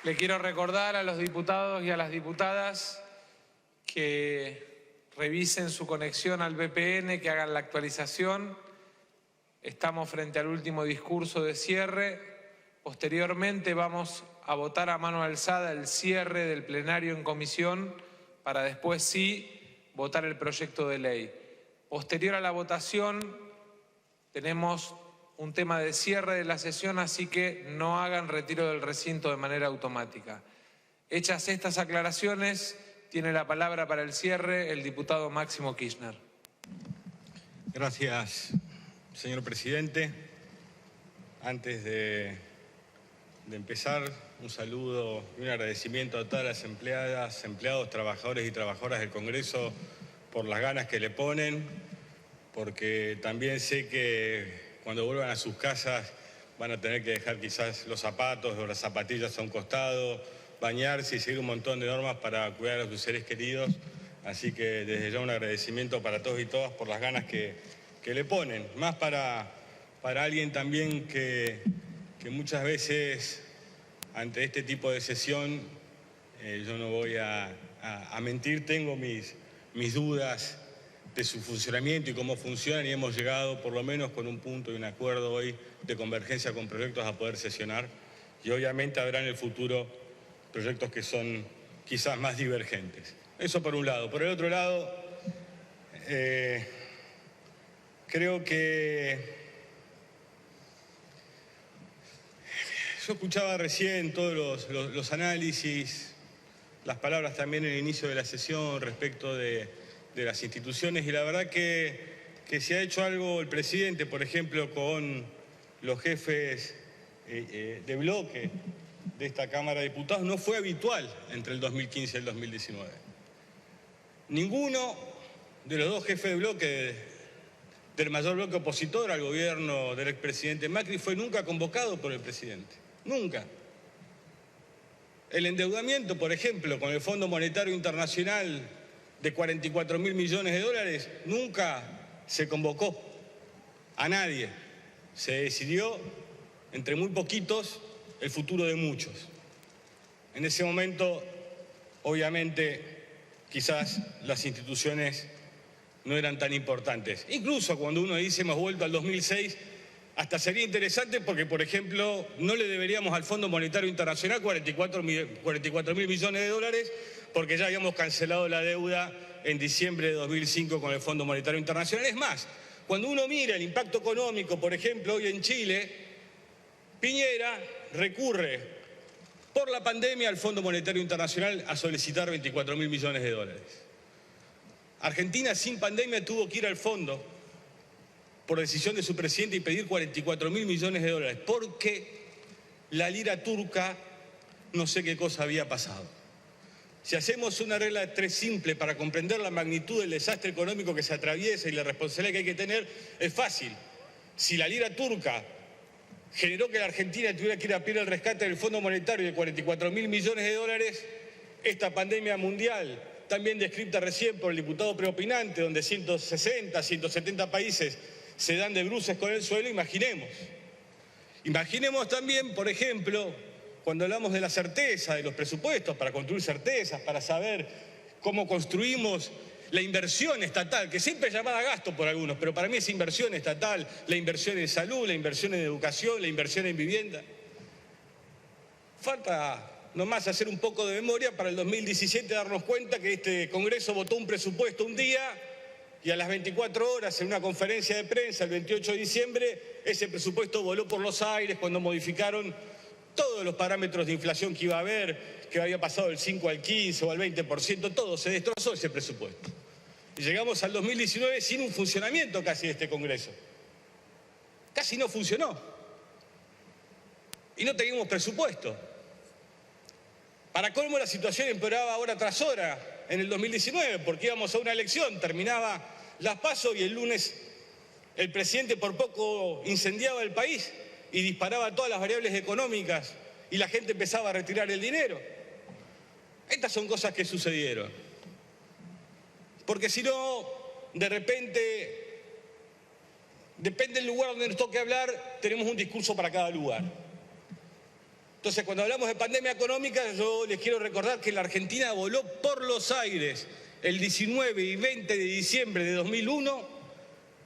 Le quiero recordar a los diputados y a las diputadas que revisen su conexión al VPN, que hagan la actualización. Estamos frente al último discurso de cierre. Posteriormente vamos a votar a mano alzada el cierre del plenario en comisión para después sí votar el proyecto de ley. Posterior a la votación tenemos un tema de cierre de la sesión, así que no hagan retiro del recinto de manera automática. Hechas estas aclaraciones, tiene la palabra para el cierre el diputado Máximo Kirchner. Gracias, señor presidente. Antes de empezar, un saludo y un agradecimiento a todas las empleadas, empleados, trabajadores y trabajadoras del Congreso por las ganas que le ponen, porque también sé que cuando vuelvan a sus casas van a tener que dejar quizás los zapatos o las zapatillas a un costado, bañarse y seguir un montón de normas para cuidar a sus seres queridos. Así que desde ya un agradecimiento para todos y todas por las ganas que le ponen. Más para alguien también que muchas veces ante este tipo de sesión, yo no voy a mentir, tengo mis dudas de su funcionamiento y cómo funcionan, y hemos llegado por lo menos con un punto y un acuerdo hoy de convergencia con proyectos a poder sesionar, y obviamente habrá en el futuro proyectos que son quizás más divergentes. Eso por un lado. Por el otro lado, creo que yo escuchaba recién todos los análisis, las palabras también en el inicio de la sesión respecto de las instituciones, y la verdad que se ha hecho algo el presidente, por ejemplo, con los jefes de bloque de esta Cámara de Diputados, no fue habitual entre el 2015 y el 2019. Ninguno de los dos jefes de bloque del mayor bloque opositor al gobierno del expresidente Macri fue nunca convocado por el presidente. Nunca. El endeudamiento, por ejemplo, con el Fondo Monetario Internacional de 44.000 millones de dólares, nunca se convocó a nadie. Se decidió entre muy poquitos el futuro de muchos. En ese momento, obviamente, quizás las instituciones no eran tan importantes. Incluso cuando uno dice hemos vuelto al 2006, hasta sería interesante porque, por ejemplo, no le deberíamos al Fondo Monetario Internacional 44.000 millones de dólares porque ya habíamos cancelado la deuda en diciembre de 2005 con el Fondo Monetario Internacional. Es más, cuando uno mira el impacto económico, por ejemplo, hoy en Chile, Piñera recurre por la pandemia al Fondo Monetario Internacional a solicitar 24.000 millones de dólares. Argentina sin pandemia tuvo que ir al fondo por decisión de su presidente y pedir 44.000 millones de dólares porque la lira turca no sé qué cosa había pasado. Si hacemos una regla de tres simple para comprender la magnitud del desastre económico que se atraviesa y la responsabilidad que hay que tener, es fácil. Si la lira turca generó que la Argentina tuviera que ir a pedir el rescate del Fondo Monetario de 44.000 millones de dólares, esta pandemia mundial, también descrita recién por el diputado preopinante, donde 160, 170 países se dan de bruces con el suelo, imaginemos. Imaginemos también, por ejemplo, cuando hablamos de la certeza de los presupuestos, para construir certezas, para saber cómo construimos la inversión estatal, que siempre es llamada gasto por algunos, pero para mí es inversión estatal, la inversión en salud, la inversión en educación, la inversión en vivienda. Falta nomás hacer un poco de memoria para el 2017 darnos cuenta que este Congreso votó un presupuesto un día y a las 24 horas en una conferencia de prensa el 28 de diciembre ese presupuesto voló por los aires cuando modificaron todos los parámetros de inflación que iba a haber, que había pasado del 5 al 15 o al 20%, todo se destrozó ese presupuesto. Y llegamos al 2019 sin un funcionamiento casi de este Congreso. Casi no funcionó. Y no teníamos presupuesto. Para colmo, la situación empeoraba hora tras hora en el 2019, porque íbamos a una elección, terminaba las PASO y el lunes el presidente por poco incendiaba el país y disparaba todas las variables económicas y la gente empezaba a retirar el dinero. Estas son cosas que sucedieron. Porque si no, de repente, depende del lugar donde nos toque hablar, tenemos un discurso para cada lugar. Entonces, cuando hablamos de pandemia económica, yo les quiero recordar que la Argentina voló por los aires el 19 y 20 de diciembre de 2001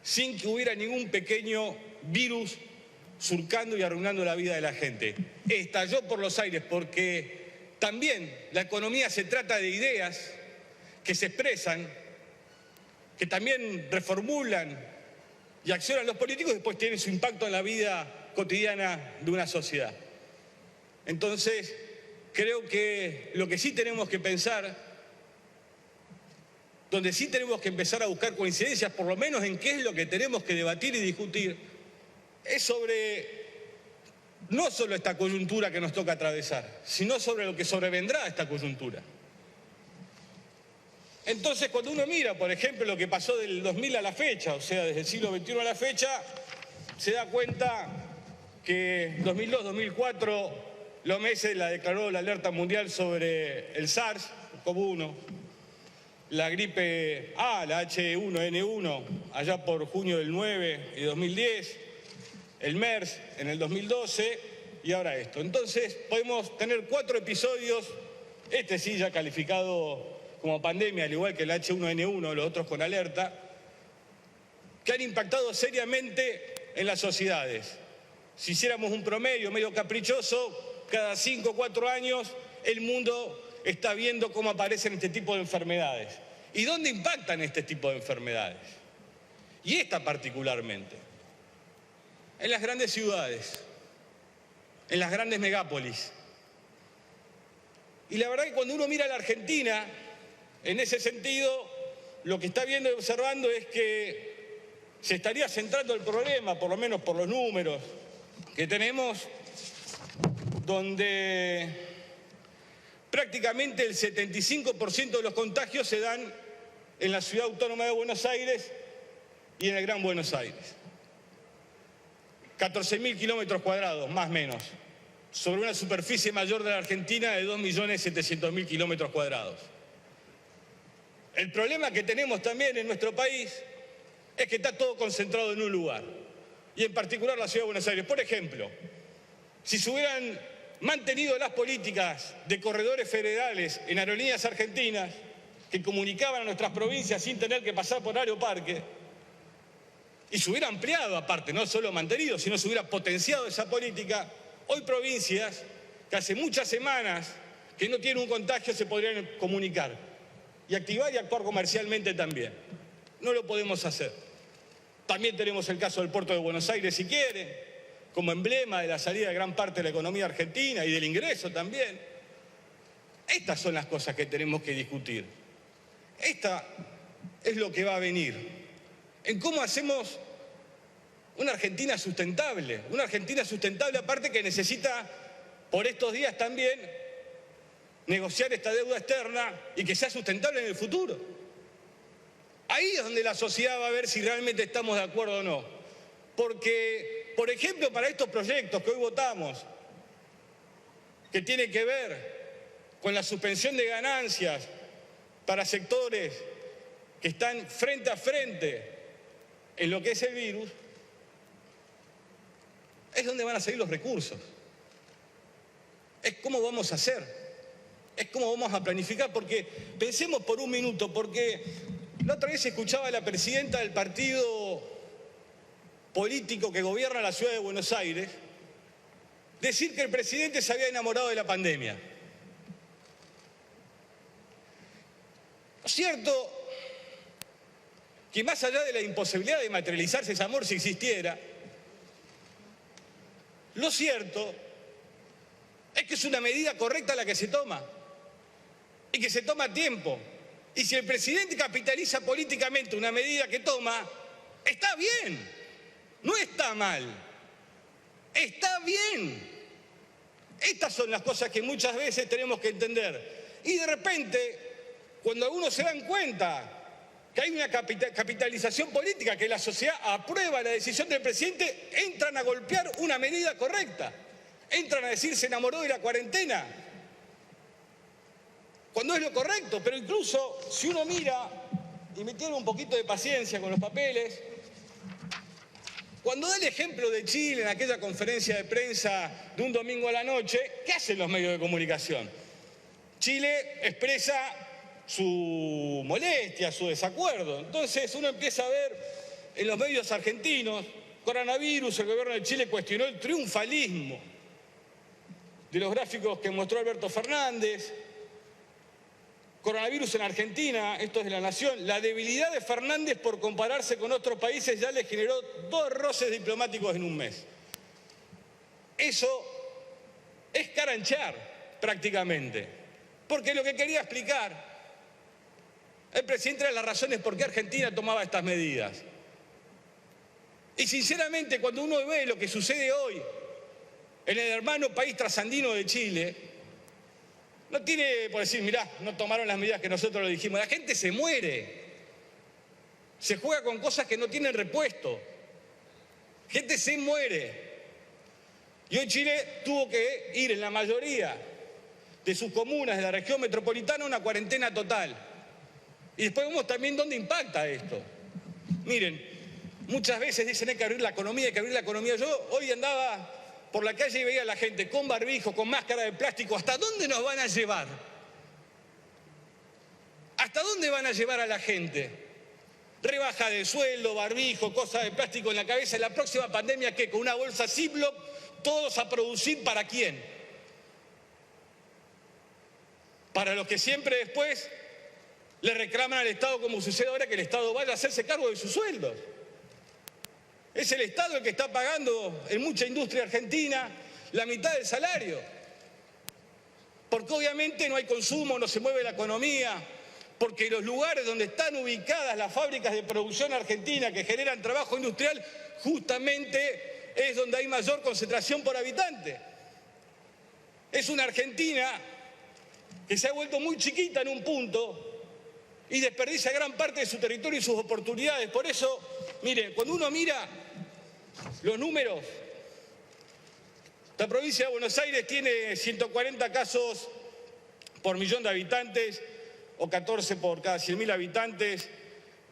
sin que hubiera ningún pequeño virus surcando y arruinando la vida de la gente. Estalló por los aires porque también la economía se trata de ideas que se expresan, que también reformulan y accionan los políticos y después tienen su impacto en la vida cotidiana de una sociedad. Entonces, creo que lo que sí tenemos que pensar, donde sí tenemos que empezar a buscar coincidencias, por lo menos en qué es lo que tenemos que debatir y discutir, es sobre no solo esta coyuntura que nos toca atravesar, sino sobre lo que sobrevendrá a esta coyuntura. Entonces, cuando uno mira, por ejemplo, lo que pasó del 2000 a la fecha, o sea, desde el siglo XXI a la fecha, se da cuenta que 2002-2004 la OMS la declaró la alerta mundial sobre el SARS-CoV-1, la gripe A, la H1N1, allá por junio del 9 y 2010, el MERS en el 2012 y ahora esto. Entonces podemos tener 4 episodios, este sí ya calificado como pandemia, al igual que el H1N1, los otros con alerta, que han impactado seriamente en las sociedades. Si hiciéramos un promedio medio caprichoso, cada 5 o 4 años el mundo está viendo cómo aparecen este tipo de enfermedades. ¿Y dónde impactan este tipo de enfermedades? Y esta particularmente. En las grandes ciudades, en las grandes megápolis. Y la verdad que cuando uno mira a la Argentina, en ese sentido, lo que está viendo y observando es que se estaría centrando el problema, por lo menos por los números que tenemos, donde prácticamente el 75% de los contagios se dan en la Ciudad Autónoma de Buenos Aires y en el Gran Buenos Aires. 14.000 kilómetros cuadrados, más o menos, sobre una superficie mayor de la Argentina de 2.700.000 kilómetros cuadrados. El problema que tenemos también en nuestro país es que está todo concentrado en un lugar, y en particular la Ciudad de Buenos Aires. Por ejemplo, si se hubieran mantenido las políticas de corredores federales en aerolíneas argentinas que comunicaban a nuestras provincias sin tener que pasar por Aeroparque, y se hubiera ampliado aparte, no solo mantenido, sino se hubiera potenciado esa política, hoy provincias que hace muchas semanas que no tienen un contagio se podrían comunicar y activar y actuar comercialmente también. No lo podemos hacer. También tenemos el caso del puerto de Buenos Aires, si quieren, como emblema de la salida de gran parte de la economía argentina y del ingreso también. Estas son las cosas que tenemos que discutir. Esta es lo que va a venir. En cómo hacemos una Argentina sustentable aparte que necesita por estos días también negociar esta deuda externa y que sea sustentable en el futuro. Ahí es donde la sociedad va a ver si realmente estamos de acuerdo o no. Porque, por ejemplo, para estos proyectos que hoy votamos, que tiene que ver con la suspensión de ganancias para sectores que están frente a frente en lo que es el virus, es donde van a salir los recursos. Es cómo vamos a hacer, es cómo vamos a planificar, porque pensemos por un minuto, porque la otra vez escuchaba a la presidenta del partido político que gobierna la ciudad de Buenos Aires decir que el presidente se había enamorado de la pandemia. ¿No es cierto que más allá de la imposibilidad de materializarse ese amor si existiera, lo cierto es que es una medida correcta la que se toma y que se toma a tiempo? Y si el presidente capitaliza políticamente una medida que toma, está bien, no está mal, está bien. Estas son las cosas que muchas veces tenemos que entender. Y de repente, cuando algunos se dan cuenta que hay una capitalización política, que la sociedad aprueba la decisión del presidente, entran a golpear una medida correcta. Entran a decir se enamoró de la cuarentena, cuando es lo correcto. Pero incluso si uno mira, y me tiene un poquito de paciencia con los papeles, Cuando da el ejemplo de Chile en aquella conferencia de prensa de un domingo a la noche, ¿qué hacen los medios de comunicación? Chile expresa su molestia, su desacuerdo. Entonces uno empieza a ver en los medios argentinos, coronavirus, el gobierno de Chile cuestionó el triunfalismo de los gráficos que mostró Alberto Fernández. Coronavirus en Argentina, esto es de La Nación, la debilidad de Fernández por compararse con otros países ya le generó 2 roces diplomáticos en un mes. Eso es caranchar prácticamente, porque lo que quería explicar el presidente era las razones por qué Argentina tomaba estas medidas. Y sinceramente, cuando uno ve lo que sucede hoy en el hermano país trasandino de Chile, no tiene por decir, mirá, no tomaron las medidas que nosotros lo dijimos. La gente se muere. Se juega con cosas que no tienen repuesto. Gente se muere. Y hoy Chile tuvo que ir en la mayoría de sus comunas de la región metropolitana a una cuarentena total. Y después vemos también dónde impacta esto. Miren, muchas veces dicen hay que abrir la economía, hay que abrir la economía. Yo hoy andaba por la calle y veía a la gente con barbijo, con máscara de plástico. ¿Hasta dónde nos van a llevar? ¿Hasta dónde van a llevar a la gente? Rebaja de sueldo, barbijo, cosas de plástico en la cabeza. ¿En la próxima pandemia qué? ¿Con una bolsa Ziploc? ¿Todos a producir para quién? Para los que siempre después le reclaman al Estado, como sucede ahora, que el Estado vaya a hacerse cargo de sus sueldos. Es el Estado el que está pagando en mucha industria argentina la mitad del salario. Porque obviamente no hay consumo, no se mueve la economía, porque los lugares donde están ubicadas las fábricas de producción argentina que generan trabajo industrial, justamente es donde hay mayor concentración por habitante. Es una Argentina que se ha vuelto muy chiquita en un punto y desperdicia gran parte de su territorio y sus oportunidades. Por eso, miren, cuando uno mira los números, la provincia de Buenos Aires tiene 140 casos por millón de habitantes, o 14 por cada 100.000 habitantes.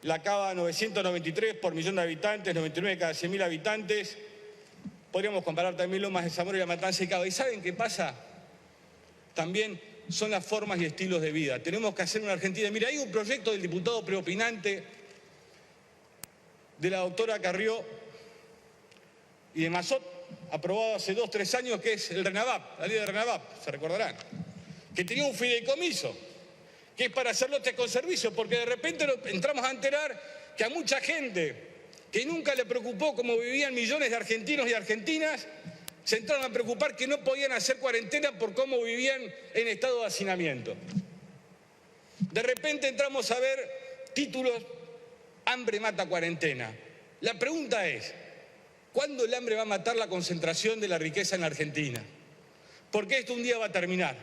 La Cava 993 por millón de habitantes, 99 cada 100.000 habitantes. Podríamos comparar también Lomas de Zamora y La Matanza y Cava. ¿Y saben qué pasa? También son las formas y estilos de vida. Tenemos que hacer una Argentina. Mira, hay un proyecto del diputado preopinante de la doctora Carrió y de Mazot, aprobado hace 2 o 3 años, que es el RENAVAP, la ley de RENAVAP, se recordarán, que tenía un fideicomiso, que es para hacer lotes con servicios, porque de repente entramos a enterar que a mucha gente que nunca le preocupó cómo vivían millones de argentinos y argentinas, se entraron a preocupar que no podían hacer cuarentena por cómo vivían en estado de hacinamiento. De repente entramos a ver títulos, hambre mata cuarentena. La pregunta es, ¿cuándo el hambre va a matar la concentración de la riqueza en la Argentina? Porque esto un día va a terminar.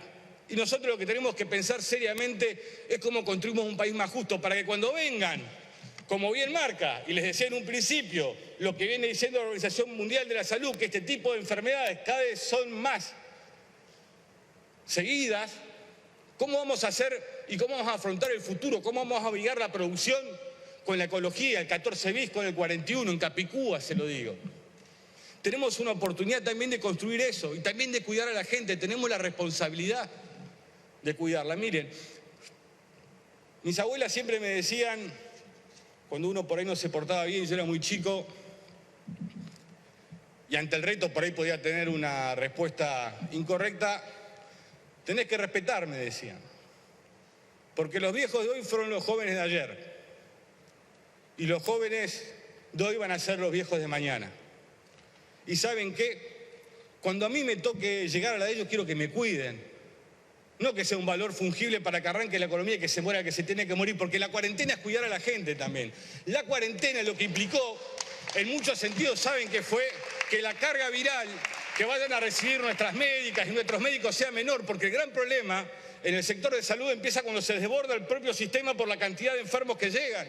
Y nosotros lo que tenemos que pensar seriamente es cómo construimos un país más justo para que cuando vengan, como bien marca, y les decía en un principio, lo que viene diciendo la Organización Mundial de la Salud, que este tipo de enfermedades cada vez son más seguidas, ¿cómo vamos a hacer y cómo vamos a afrontar el futuro? ¿Cómo vamos a obligar la producción con la ecología, el 14 bis con el 41, en Capicúa se lo digo? Tenemos una oportunidad también de construir eso y también de cuidar a la gente. Tenemos la responsabilidad de cuidarla. Miren, mis abuelas siempre me decían, cuando uno por ahí no se portaba bien, yo era muy chico, y ante el reto por ahí podía tener una respuesta incorrecta, tenés que respetar, me decían. Porque los viejos de hoy fueron los jóvenes de ayer. Y los jóvenes de hoy van a ser los viejos de mañana. ¿Y saben qué? Cuando a mí me toque llegar a la de ellos, quiero que me cuiden. No que sea un valor fungible para que arranque la economía y que se muera, que se tiene que morir, porque la cuarentena es cuidar a la gente también. La cuarentena lo que implicó, en muchos sentidos, saben que fue que la carga viral que vayan a recibir nuestras médicas y nuestros médicos sea menor, porque el gran problema en el sector de salud empieza cuando se desborda el propio sistema por la cantidad de enfermos que llegan.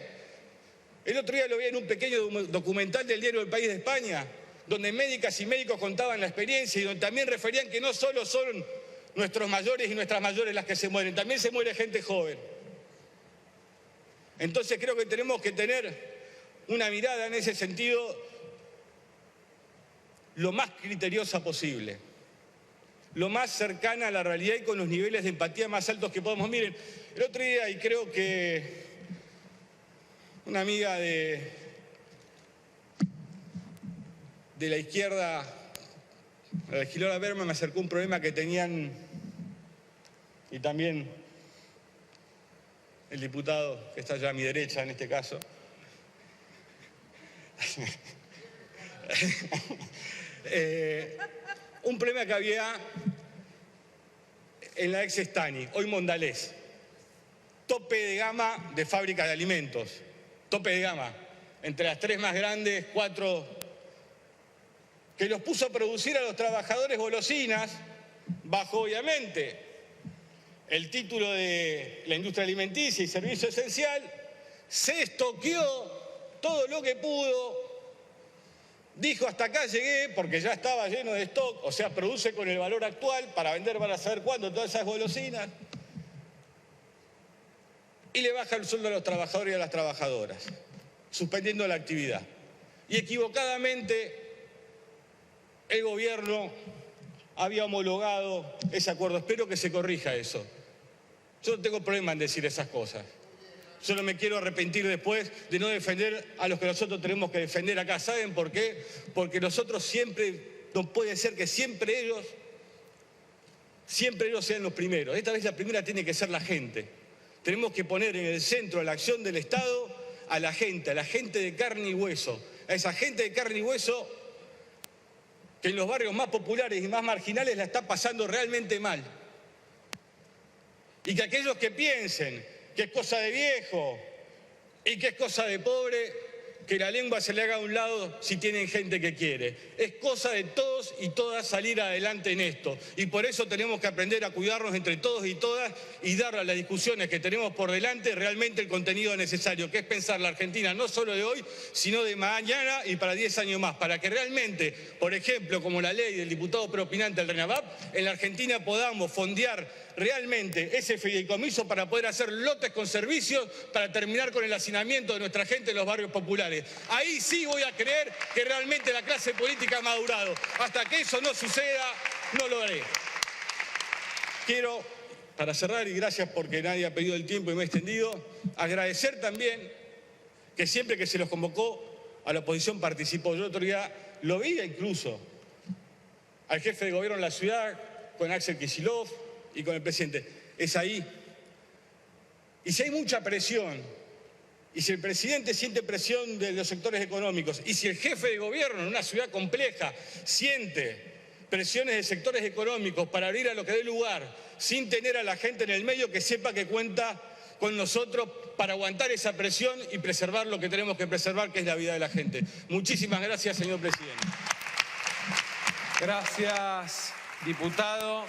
El otro día lo vi en un pequeño documental del diario El País de España, donde médicas y médicos contaban la experiencia y donde también referían que no solo son nuestros mayores y nuestras mayores las que se mueren, también se muere gente joven. Entonces creo que tenemos que tener una mirada en ese sentido lo más criteriosa posible, lo más cercana a la realidad y con los niveles de empatía más altos que podamos. Miren, el otro día, y creo que una amiga de la izquierda, la legisladora Berman, me acercó un problema que tenían, y también el diputado que está allá a mi derecha en este caso, un problema que había en la ex Stani, hoy Mondalés, tope de gama de fábricas de alimentos, tope de gama, entre las 3 más grandes, 4, que los puso a producir a los trabajadores golosinas, bajo obviamente el título de la industria alimenticia y servicio esencial, se estoqueó todo lo que pudo, dijo hasta acá llegué porque ya estaba lleno de stock, o sea, produce con el valor actual para vender para saber cuándo todas esas golosinas, y le baja el sueldo a los trabajadores y a las trabajadoras, suspendiendo la actividad. Y equivocadamente el gobierno había homologado ese acuerdo. Espero que se corrija eso. Yo no tengo problema en decir esas cosas. Yo no me quiero arrepentir después de no defender a los que nosotros tenemos que defender acá. ¿Saben por qué? Porque nosotros siempre, no puede ser que siempre ellos sean los primeros. Esta vez la primera tiene que ser la gente. Tenemos que poner en el centro de la acción del Estado a la gente de carne y hueso, a esa gente de carne y hueso que en los barrios más populares y más marginales la está pasando realmente mal. Y que aquellos que piensen que es cosa de viejo y que es cosa de pobre, que la lengua se le haga a un lado si tienen gente que quiere. Es cosa de todos y todas salir adelante en esto. Y por eso tenemos que aprender a cuidarnos entre todos y todas y dar a las discusiones que tenemos por delante realmente el contenido necesario, que es pensar la Argentina no solo de hoy, sino de mañana y para 10 años más, para que realmente, por ejemplo, como la ley del diputado preopinante del RENAVAP, en la Argentina podamos fondear realmente ese fideicomiso para poder hacer lotes con servicios para terminar con el hacinamiento de nuestra gente en los barrios populares. Ahí sí voy a creer que realmente la clase política ha madurado. Hasta que eso no suceda, no lo haré. Quiero, para cerrar, y gracias porque nadie ha pedido el tiempo y me he extendido, agradecer también que siempre que se los convocó a la oposición participó. Yo otro día lo veía incluso al jefe de gobierno en la ciudad con Axel Kicillof y con el presidente. Es ahí. Y si hay mucha presión, y si el presidente siente presión de los sectores económicos, y si el jefe de gobierno en una ciudad compleja siente presiones de sectores económicos para abrir a lo que dé lugar, sin tener a la gente en el medio, que sepa que cuenta con nosotros para aguantar esa presión y preservar lo que tenemos que preservar, que es la vida de la gente. Muchísimas gracias, señor presidente. Gracias, diputado.